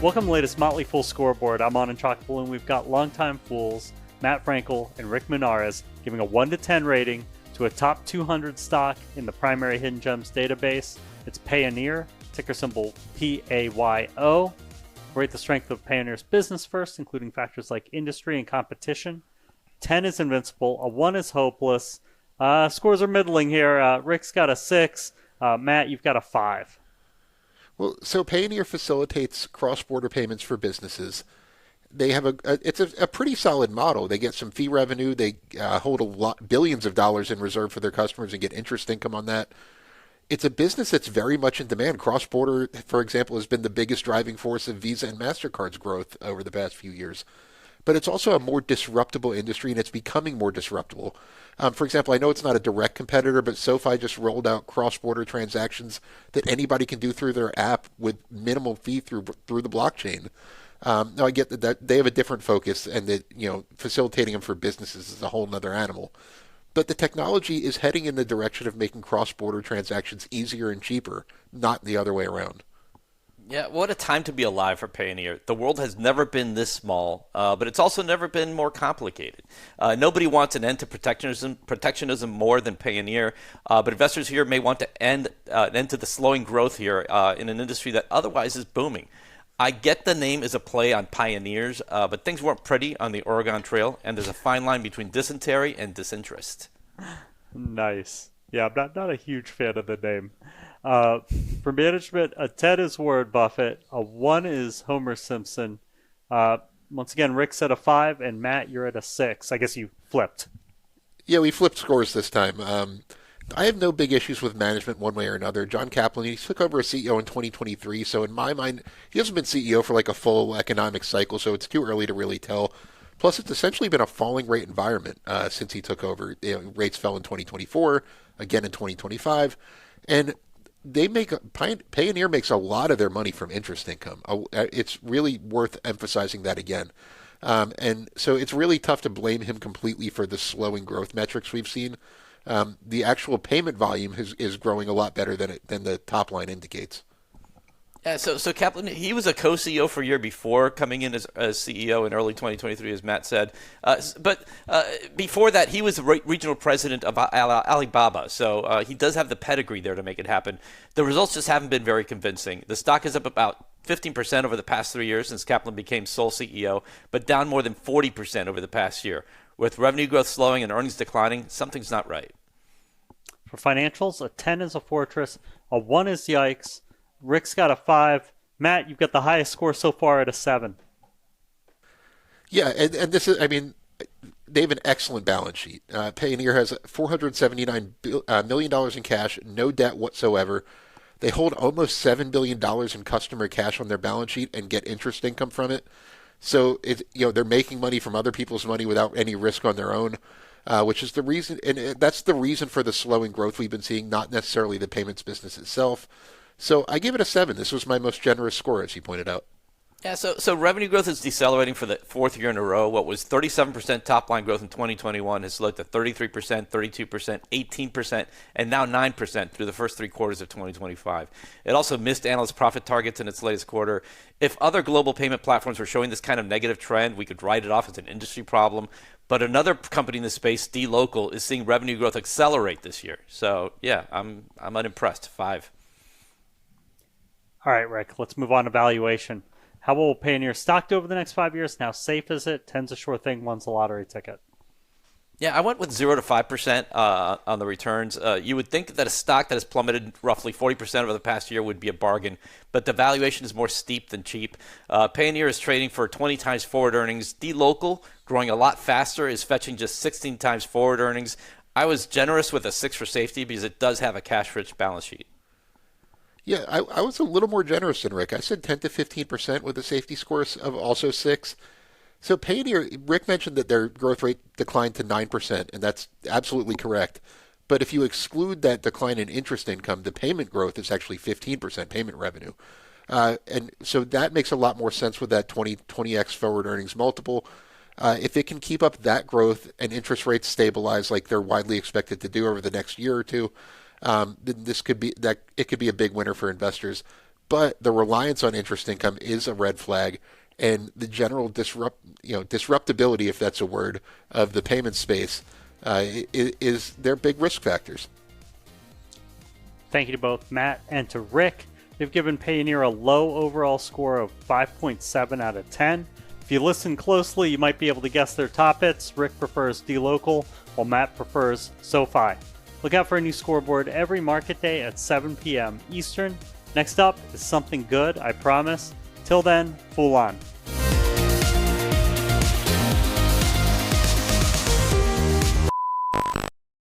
Welcome to the latest Motley Fool scoreboard. I'm on Chalkable, and we've got longtime fools Matt Frankel and Rick Menares giving a 1 to 10 rating to a top 200 stock in the primary Hidden Gems database. It's Payoneer, ticker symbol PAYO. Rate the strength of Payoneer's business first, including factors like industry and competition. 10 is invincible, a 1 is hopeless. Scores are middling here. Rick's got a 6. Matt, you've got a 5. Well, so Payoneer facilitates cross-border payments for businesses. They have it's a pretty solid model. They get some fee revenue. They hold billions of dollars in reserve for their customers and get interest income on that. It's a business that's very much in demand. Cross-border, for example, has been the biggest driving force of Visa and MasterCard's growth over the past few years. But it's also a more disruptible industry, and it's becoming more disruptible. For example, I know it's not a direct competitor, but SoFi just rolled out cross-border transactions that anybody can do through their app with minimal fee through the blockchain. Now, I get that they have a different focus, and that facilitating them for businesses is a whole other animal. But the technology is heading in the direction of making cross-border transactions easier and cheaper, not the other way around. Yeah, what a time to be alive for Payoneer. The world has never been this small, but it's also never been more complicated. Nobody wants an end to protectionism more than Payoneer, but investors here may want to an end to the slowing growth here in an industry that otherwise is booming. I get the name is a play on pioneers, but things weren't pretty on the Oregon Trail, and there's a fine line between dysentery and disinterest. Nice. Yeah, I'm not a huge fan of the name. For management, a 10 is Warren Buffett, a 1 is Homer Simpson. Once again, Rick said a 5, and Matt, you're at a 6. I guess you flipped. Yeah, we flipped scores this time. I have no big issues with management one way or another. John Kaplan, he took over as CEO in 2023, so in my mind, he hasn't been CEO for like a full economic cycle, so it's too early to really tell. Plus, it's essentially been a falling rate environment since he took over. Rates fell in 2024, again in 2025, and Payoneer makes a lot of their money from interest income. It's really worth emphasizing that again. And so it's really tough to blame him completely for the slowing growth metrics we've seen. The actual payment volume is growing a lot better than the top line indicates. Yeah, so Kaplan, he was a co-CEO for a year before coming in as CEO in early 2023, as Matt said. But before that, he was the regional president of Alibaba. So he does have the pedigree there to make it happen. The results just haven't been very convincing. The stock is up about 15% over the past 3 years since Kaplan became sole CEO, but down more than 40% over the past year. With revenue growth slowing and earnings declining, something's not right. For financials, a 10 is a fortress, a 1 is yikes. Rick's got a 5. Matt, you've got the highest score so far at a 7. Yeah, and this is, I mean, they have an excellent balance sheet. Payoneer has $479 million in cash, no debt whatsoever. They hold almost $7 billion in customer cash on their balance sheet and get interest income from it. So they're making money from other people's money without any risk on their own, which is the reason, and that's the reason for the slowing growth we've been seeing, not necessarily the payments business itself. So I give it a 7. This was my most generous score, as you pointed out. Yeah, so revenue growth is decelerating for the 4th year in a row. What was 37% top-line growth in 2021 has slowed to 33%, 32%, 18%, and now 9% through the first 3 quarters of 2025. It also missed analyst profit targets in its latest quarter. If other global payment platforms were showing this kind of negative trend, we could write it off as an industry problem. But another company in the space, dLocal, is seeing revenue growth accelerate this year. So, yeah, I'm unimpressed. 5. All right, Rick, let's move on to valuation. How will Payoneer stock do over the next 5 years? How safe is it? 10's a sure thing, 1's a lottery ticket. Yeah, I went with 0 to 5% on the returns. You would think that a stock that has plummeted roughly 40% over the past year would be a bargain, but the valuation is more steep than cheap. Payoneer is trading for 20 times forward earnings. dLocal, growing a lot faster, is fetching just 16 times forward earnings. I was generous with a 6 for safety because it does have a cash-rich balance sheet. Yeah, I was a little more generous than Rick. I said 10 to 15% with a safety score of also 6. So Payoneer, Rick mentioned that their growth rate declined to 9%, and that's absolutely correct. But if you exclude that decline in interest income, the payment growth is actually 15% payment revenue. And so that makes a lot more sense with that 20x forward earnings multiple. If it can keep up that growth and interest rates stabilize like they're widely expected to do over the next year or two, then it could be a big winner for investors. but the reliance on interest income is a red flag, and the general disruptability, if that's a word, of the payment space is they're big risk factors. Thank you to both Matt and to Rick. They've given Payoneer a low overall score of 5.7 out of 10. If you listen closely, you might be able to guess their top hits. Rick prefers dLocal, while Matt prefers SoFi. Look out for a new scoreboard every market day at 7 p.m. Eastern. Next up is something good, I promise. Till then, Fool on.